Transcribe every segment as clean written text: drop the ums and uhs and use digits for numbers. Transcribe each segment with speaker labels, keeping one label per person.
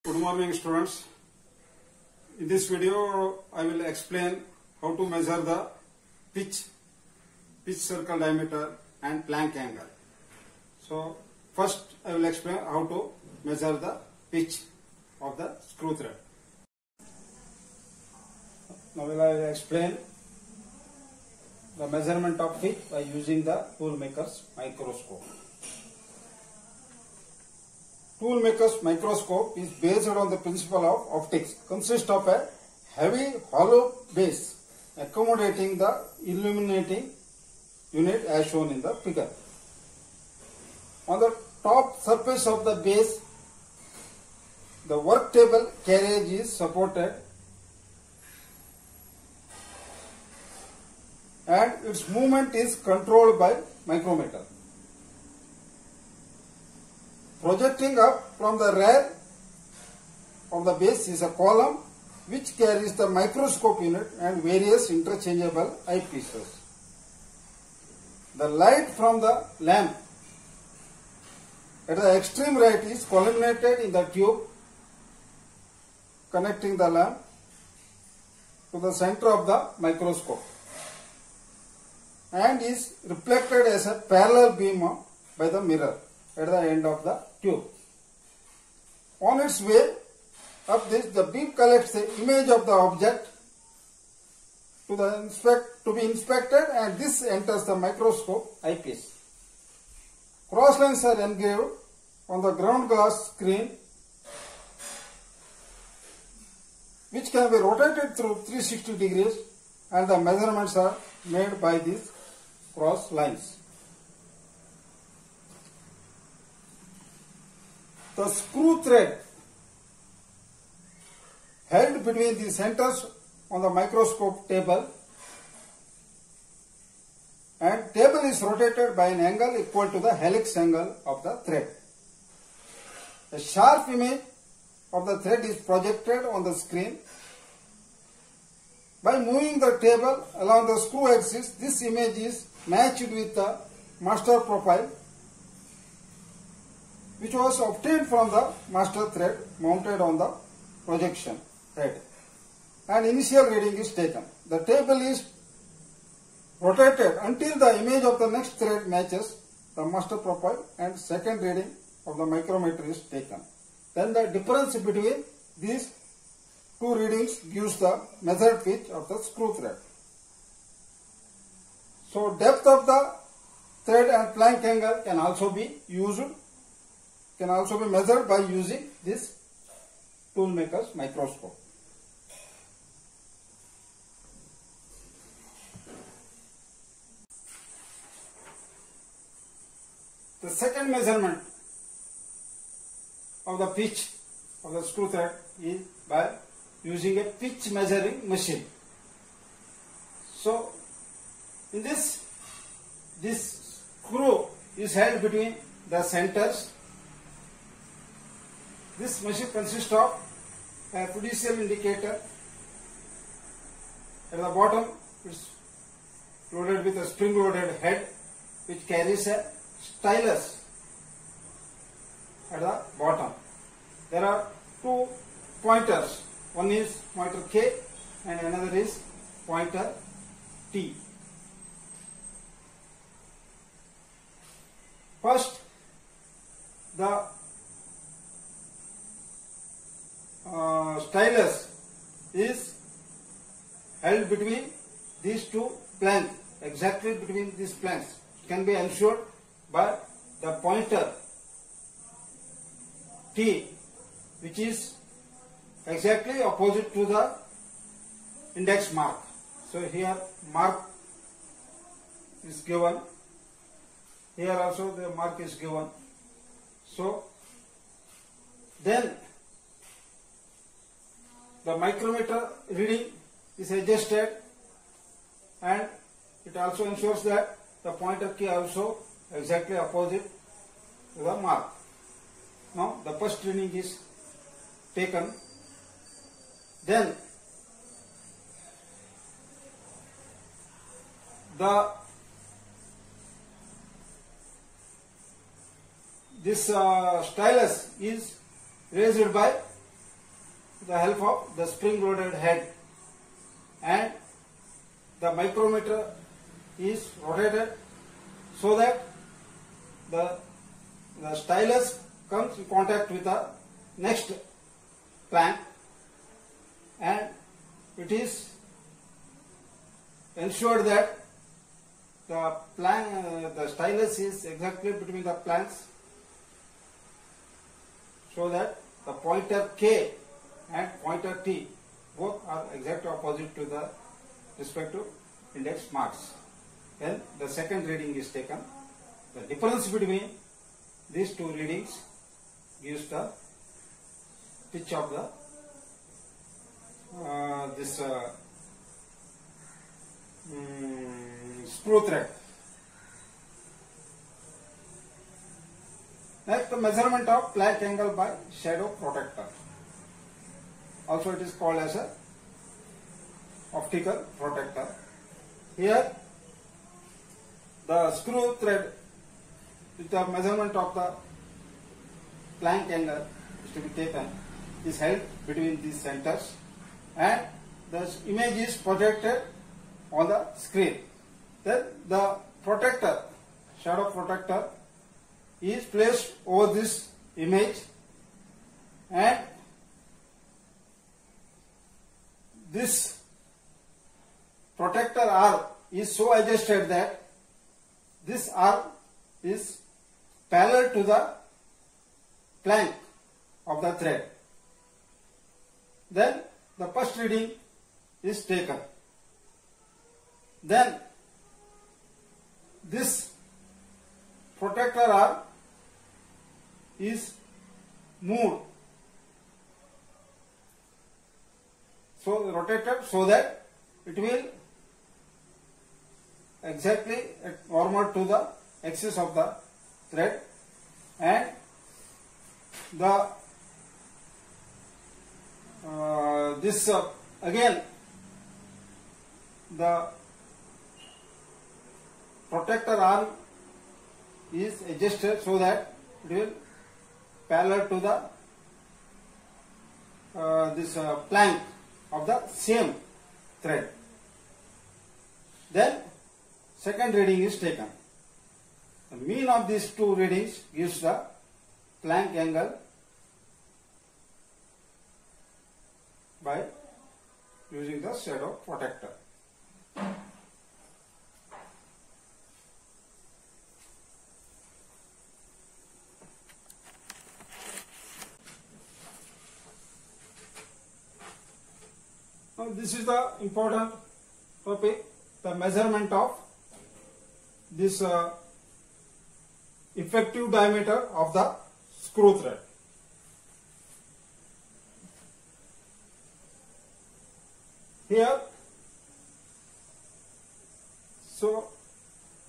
Speaker 1: Good morning, students. In this video, I will explain how to measure the pitch circle diameter and Planck angle. So, first I will explain how to measure the pitch of the screw thread. Now I will explain the measurement of pitch by using the toolmaker's microscope. Toolmaker's microscope is based on the principle of optics. Consists of a heavy hollow base accommodating the illuminating unit as shown in the figure. On the top surface of the base, the work table carriage is supported and its movement is controlled by micrometer. Projecting up from the rear of the base is a column which carries the microscope unit and various interchangeable eyepieces. The light from the lamp at the extreme right is collimated in the tube connecting the lamp to the center of the microscope and is reflected as a parallel beam by the mirror at the end of the tube. On its way up this, the beam collects the image of the object to be inspected, and this enters the microscope eyepiece. Cross lines are engraved on the ground glass screen, which can be rotated through 360 degrees, and the measurements are made by these cross lines. The screw thread held between the centers on the microscope table, and table is rotated by an angle equal to the helix angle of the thread. A sharp image of the thread is projected on the screen. By moving the table along the screw axis, this image is matched with the master profile, which was obtained from the master thread mounted on the projection head, and initial reading is taken. The table is rotated until the image of the next thread matches the master profile, and second reading of the micrometer is taken. Then the difference between these two readings gives the measured pitch of the screw thread. So depth of the thread and Planck angle can also be measured by using this toolmaker's microscope. The second measurement of the pitch of the screw thread is by using a pitch measuring machine. So in this screw is held between the centers. This machine consists of a fiducial indicator. At the bottom, it's loaded with a spring-loaded head which carries a stylus at the bottom. There are two pointers. One is pointer K and another is pointer T. First, the stylus is held between these two planks, exactly between these planks. It can be ensured by the pointer T, which is exactly opposite to the index mark. So here mark is given, here also the mark is given. So then the micrometer reading is adjusted, and it also ensures that the pointer key also exactly opposite to the mark. Now the first reading is taken. Then this stylus is raised by with the help of the spring loaded head, and the micrometer is rotated so that the stylus comes in contact with the next plank, and it is ensured that the stylus is exactly between the planks, so that the pointer K and pointer T both are exactly opposite to the respective index marks. Then the second reading is taken. The difference between these two readings gives the pitch of the screw thread. Next, the measurement of plank angle by shadow protector. Also it is called as a optical protector. Here the screw thread with the measurement of the plank angle is to be taken, is held between these centers, and the image is projected on the screen. Then the protector, shadow protector, is placed over this image, and this protector arm is so adjusted that this arm is parallel to the plank of the thread. Then the first reading is taken. Then this protector arm is moved, so rotated, so that it will exactly normal to the axis of the thread, and the again the protector arm is adjusted so that it will parallel to the plank of the same thread. Then second reading is taken. The mean of these two readings gives the plank angle by using the shadow protector. Now this is the important topic, the measurement of this effective diameter of the screw thread. Here, so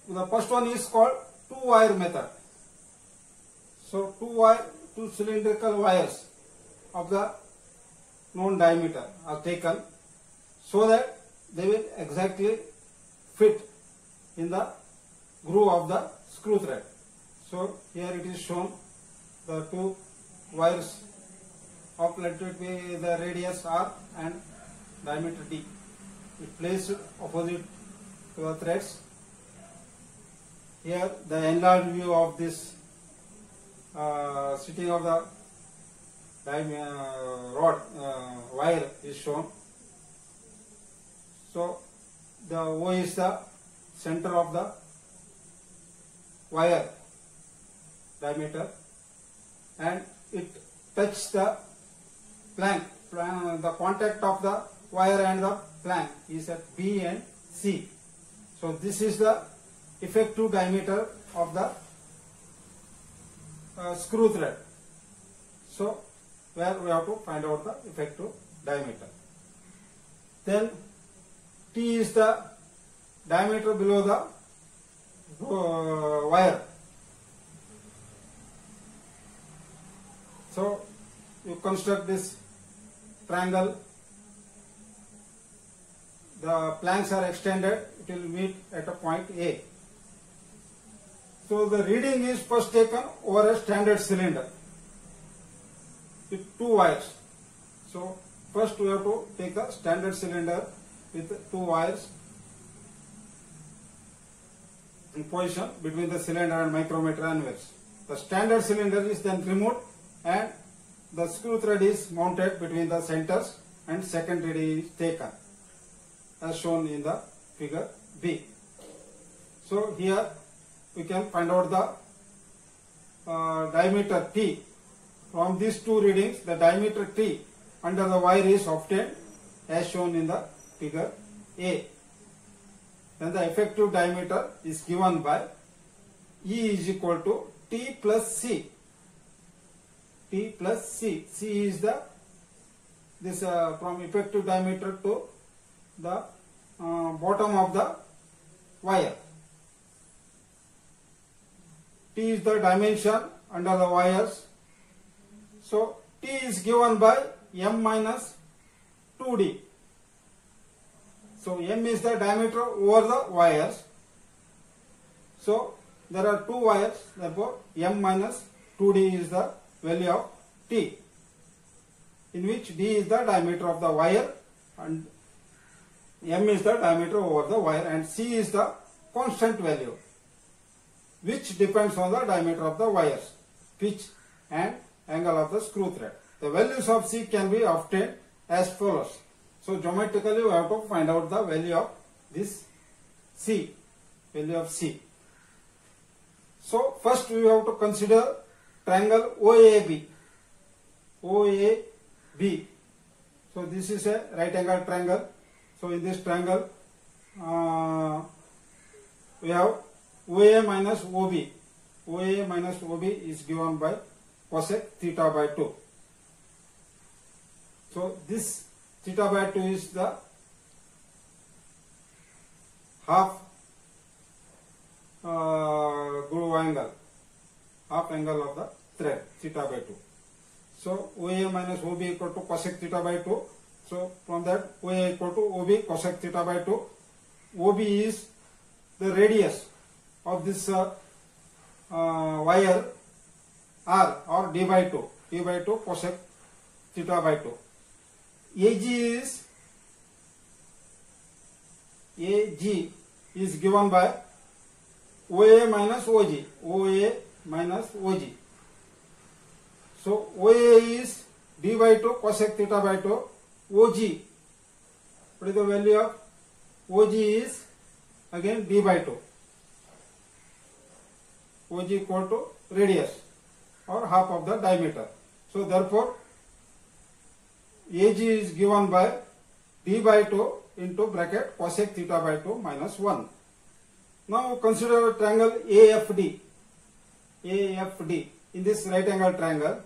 Speaker 1: the first one is called two-wire method. So two cylindrical wires of the known diameter are taken, so that they will exactly fit in the groove of the screw thread. So here it is shown the two wires of, let it be the radius R and diameter D. It placed opposite to the threads. Here the enlarged view of this sitting of the wire is shown. So the O is the center of the wire diameter, and it touches the plank. The contact of the wire and the plank is at B and C. So this is the effective diameter of the screw thread. So where we have to find out the effective diameter. Then T is the diameter below the wire. So you construct this triangle, the planks are extended, it will meet at a point A. So the reading is first taken over a standard cylinder with two wires. So first we have to take the standard cylinder with two wires in position between the cylinder and micrometer anvils. The standard cylinder is then removed and the screw thread is mounted between the centers and second reading is taken as shown in the figure B. So here we can find out the diameter T. From these two readings, the diameter T under the wire is obtained as shown in the figure A. Then the effective diameter is given by E is equal to T plus C. T plus C. C is the from effective diameter to the bottom of the wire. T is the dimension under the wires. So T is given by M minus 2D. So M is the diameter over the wires. So there are two wires, therefore M minus 2D is the value of T, in which D is the diameter of the wire and M is the diameter over the wire, and C is the constant value which depends on the diameter of the wires, pitch and angle of the screw thread. The values of C can be obtained as follows. So geometrically we have to find out the value of this C, value of C. So first we have to consider triangle OAB. OAB. So this is a right angle triangle. So in this triangle we have OA minus OB. OA minus OB is given by cosec theta by 2. So this theta by 2 is the half groove angle, half angle of the thread, theta by 2. So OA minus OB equal to cosec theta by 2. So from that OA equal to OB cosec theta by 2. OB is the radius of this wire R or D by 2. D by 2 cosec theta by 2. AG is given by OA minus OG. OA minus OG. So OA is D by 2 cosec theta by 2. OG, what is the value of OG is again D by 2. OG equal to radius or half of the diameter. So therefore AG is given by D by 2 into bracket cosec theta by 2 minus 1. Now consider a triangle AFD. AFD. In this right angle triangle,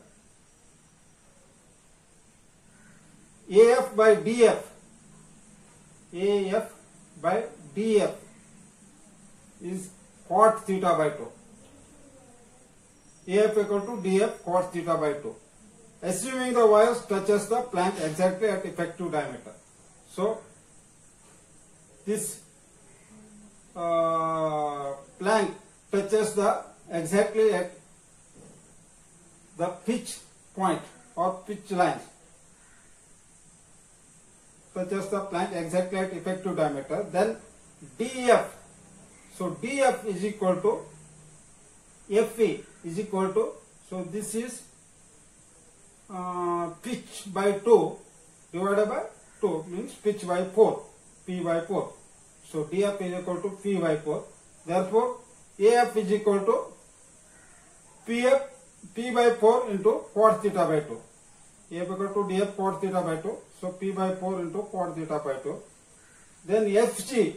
Speaker 1: AF by DF. AF by DF is cot theta by 2. AF equal to DF cot theta by 2. Assuming the wires touches the plank exactly at effective diameter. So this plank touches the exactly at the pitch point or pitch lines. Touches the plank exactly at effective diameter. Then DF. So DF is equal to FE is equal to, so this is pitch by 2 divided by 2 means pitch by 4, P by 4. So DF is equal to P by 4. Therefore AF is equal to P by 4 into cot theta by 2. AF equal to DF cot theta by 2. So P by 4 into cot theta by 2. Then FG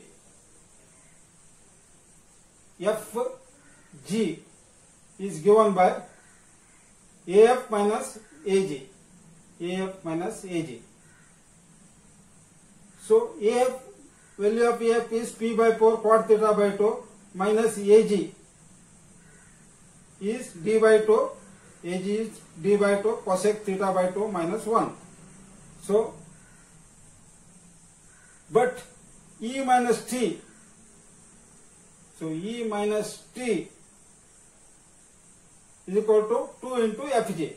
Speaker 1: is given by AF minus AG. AF minus AG. So AF, value of AF is P by 4 cot theta by 2 minus AG is D by 2. AG is D by 2 cosec theta by 2 minus 1. So, but E minus T. So E minus T is equal to 2 into FG,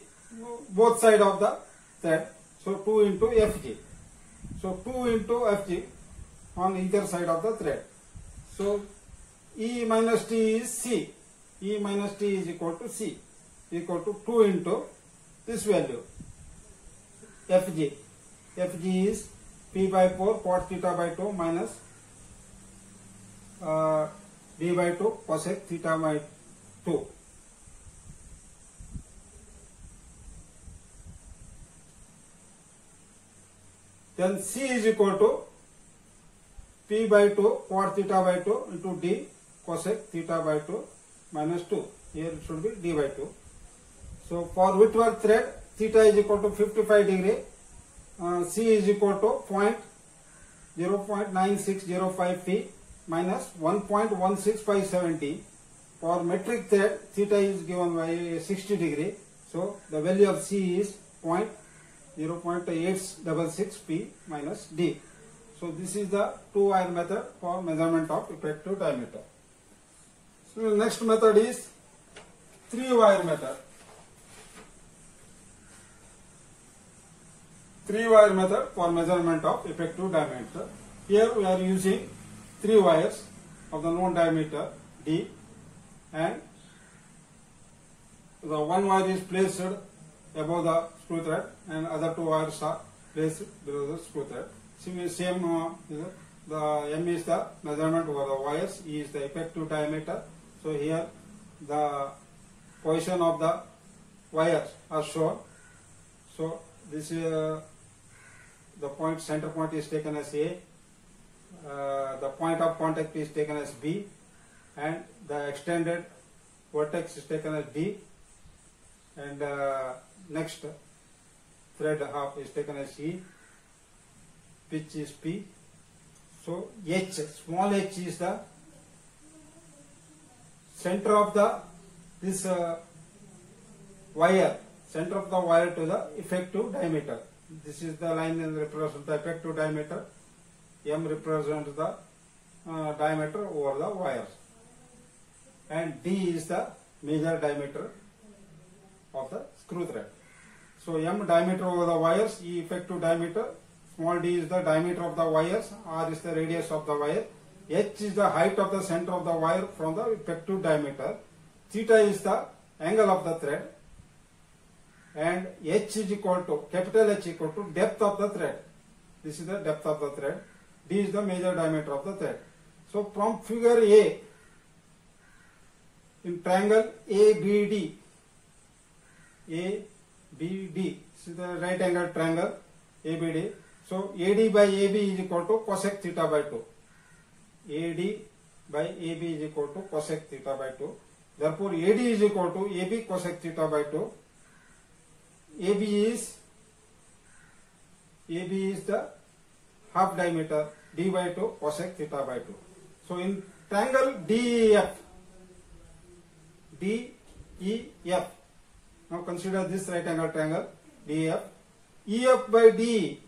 Speaker 1: both side of the thread. So So 2 into Fg. So 2 into Fg on either side of the thread. So E minus T is C. E minus T is equal to C, equal to 2 into this value Fg. Fg is P by 4 cot theta by 2 minus D by 2 cosec theta by 2. Then C is equal to P by 2 cot theta by 2 into D cosec theta by 2 minus 2. Here it should be D by 2. So for Whitworth thread, theta is equal to 55 degree. C is equal to 0.9605 feet minus 1.16570. For metric thread, theta is given by 60 degree. So the value of C is 0.866 P minus D. So this is the two-wire method for measurement of effective diameter. So the next method is three-wire method. Three-wire method for measurement of effective diameter. Here we are using 3 wires of the known diameter D, and the one wire is placed above the screw thread and other 2 wires are placed below the screw thread. Same the M is the measurement over the wires, E is the effective diameter. So here the position of the wires are shown. So this is the point, center point is taken as A, the point of contact is taken as B, and the extended vertex is taken as D, and next thread half is taken as E, pitch is P. So H, small h is the center of this wire, center of the wire to the effective diameter. This is the line that represents the effective diameter. M represents the diameter over the wires, and D is the major diameter of the screw thread. So M diameter over the wires, E effective diameter, small d is the diameter of the wires, R is the radius of the wire, H is the height of the center of the wire from the effective diameter, theta is the angle of the thread, and H is equal to, capital H equal to depth of the thread. This is the depth of the thread. D is the major diameter of the thread. So from figure A, in triangle ABD, this is the right angle triangle ABD. So AD by AB is equal to cosec theta by 2. AD by AB is equal to cosec theta by 2. Therefore AD is equal to AB cosec theta by 2. AB is the half diameter, D by 2 cosec theta by 2. So in triangle DEF, now consider this right angle triangle DEF, EF by DE,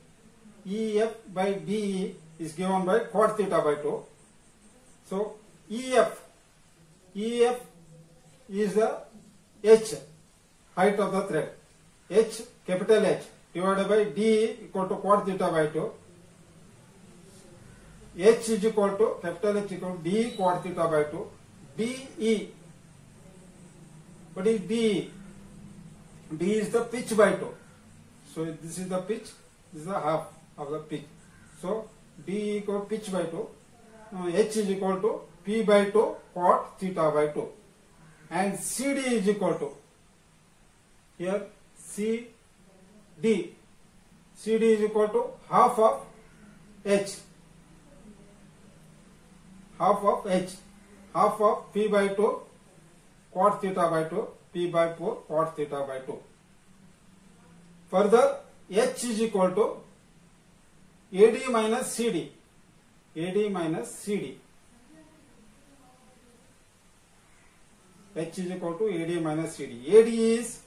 Speaker 1: EF by DE is given by cot theta by 2. So EF is the H, height of the thread, H, capital H divided by D equal to cot theta by 2. H is equal to, capital H equal to D cot theta by 2. DE, what is DE? D is the pitch by 2. So this is the pitch, this is the half of the pitch. So D equal to pitch by 2. H is equal to P by 2 cot theta by 2. And CD is equal to, here CD is equal to half of H, half of P by 2 cot theta by 2, P by 4 cot theta by 2. Further, H is equal to AD minus CD, AD minus CD. H is equal to AD minus CD. AD is,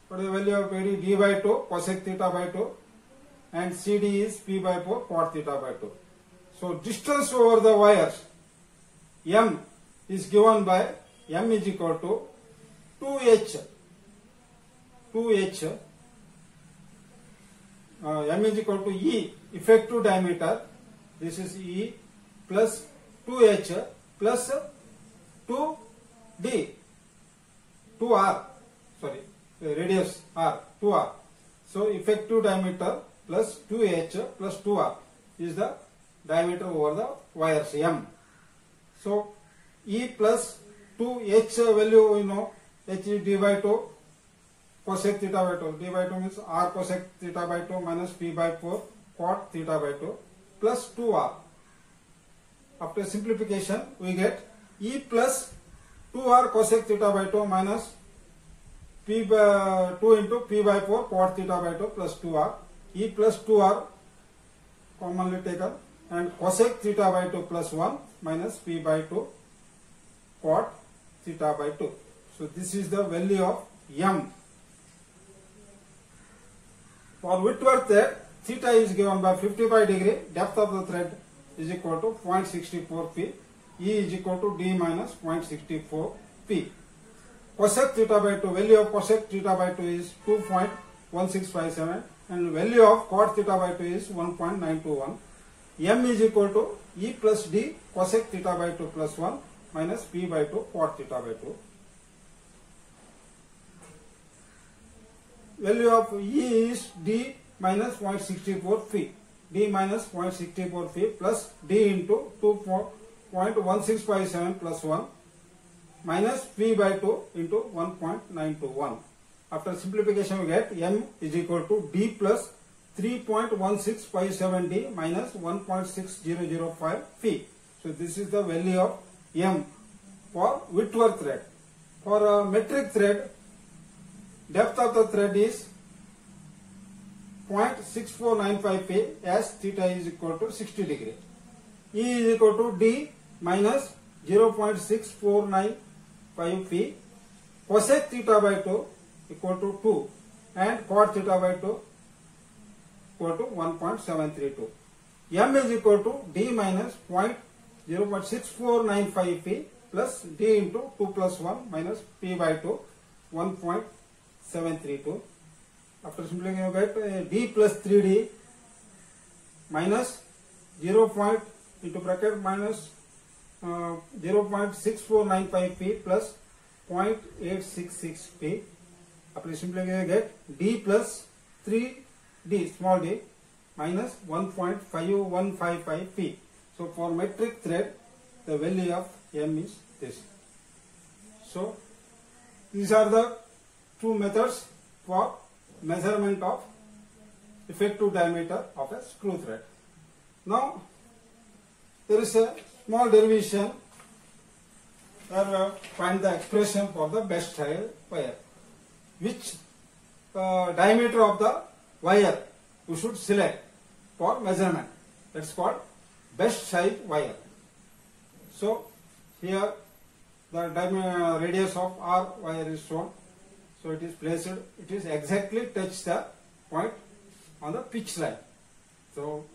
Speaker 1: what is the value of AD? D by 2 cosec theta by 2, and CD is P by 4 cot theta by 2. So distance over the wires, M is given by, M is equal to 2H M is equal to E, effective diameter. This is E plus 2H plus 2D, 2R, sorry, radius R, 2R. So effective diameter plus 2H plus 2R is the diameter over the wires M. So E plus 2H value, you know, H is D by 2 cosec theta by 2. D by 2 means R cosec theta by 2 minus P by 4 cot theta by 2 plus 2R. After simplification, we get E plus 2R cosec theta by 2 minus P by 2 into P by 4 cot theta by 2 plus 2R. E plus 2R commonly taken, and cosec theta by 2 plus 1 minus P by 2 cot theta by 2. So this is the value of M. For Whitworth thread, theta is given by 55 degree, depth of the thread is equal to 0.64 P, E is equal to D minus 0.64 P. Cosec theta by 2, value of cosec theta by 2 is 2.1657 and value of cot theta by 2 is 1.921. M is equal to E plus D cosec theta by 2 plus 1 minus P by 2 cot theta by 2. Value of E is D minus 0.64 phi. D minus 0.64 phi plus D into 2.1657 plus 1 minus P by 2 into 1.921. After simplification we get M is equal to D plus 3.1657 D minus 1.6005 phi. So this is the value of M for Whitworth thread. For a metric thread, depth of the thread is 0.6495 P as theta is equal to 60 degree. E is equal to D minus 0.6495 P. Cosec theta by 2 equal to 2 and cot theta by 2 equal to 1.732. M is equal to D minus 0.6495 P plus D into 2 plus 1 minus P by 2 1.732. After simplifying you get D plus 3D minus 0. Into bracket minus 0.6495 P plus 0.866 P. After simplifying you get D plus 3D small d minus 1.5155 P. So for metric thread the value of M is this. So these are the two methods for measurement of effective diameter of a screw thread. Now there is a small derivation where we find the expression for the best size wire. Which diameter of the wire we should select for measurement. That's called best size wire. So here the radius of R wire is shown. So it is placed, it is exactly touch the point on the pitch line. So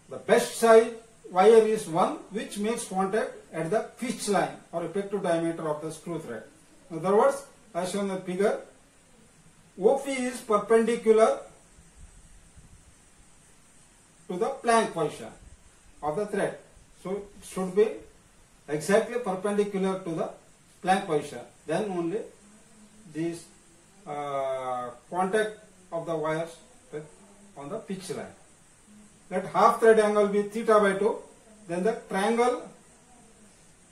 Speaker 1: the best size wire is one which makes contact at the pitch line or effective diameter of the screw thread. In other words, as shown in the figure, OP is perpendicular to the plank position of the thread. So it should be exactly perpendicular to the plank position. Then only this contact of the wires on the pitch line. Let half thread angle be theta by 2. Then the triangle,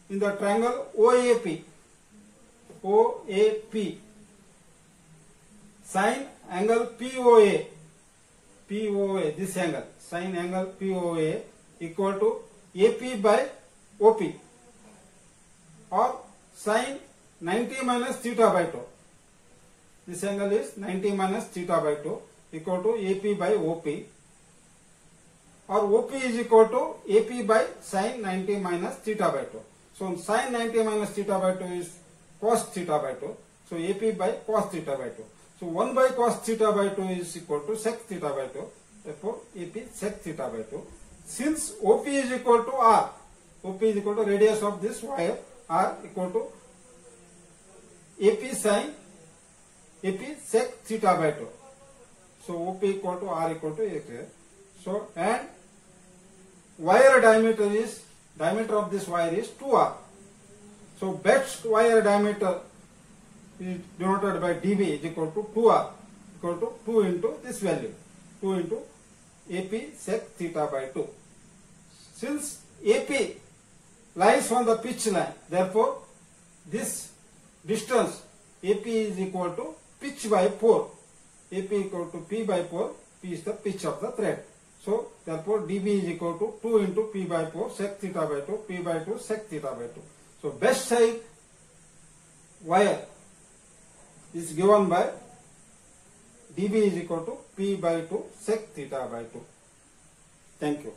Speaker 1: in the triangle OAP, sine angle POA, this angle, sine angle POA equal to AP by OP or sine 90 minus theta by 2. This angle is 90 minus theta by 2 equal to AP by OP, or OP is equal to AP by sine 90 minus theta by 2. So sine 90 minus theta by 2 is cos theta by 2. So AP by cos theta by 2. So 1 by cos theta by 2 is equal to sec theta by 2. Therefore AP sec theta by 2. Since OP is equal to R, OP is equal to radius of this wire, R equal to AP sec theta by 2. So OP equal to R equal to A. So and wire diameter of this wire is 2R. So best wire diameter is denoted by dB is equal to 2R, equal to 2 into this value, 2 into AP sec theta by 2. Since AP lies on the pitch line, therefore this distance AP is equal to pitch by 4. AP equal to P by 4, P is the pitch of the thread. So therefore dB is equal to 2 into P by 4 sec theta by 2, P by 2 sec theta by 2. So best side wire is given by dB is equal to P by 2 sec theta by 2. Thank you.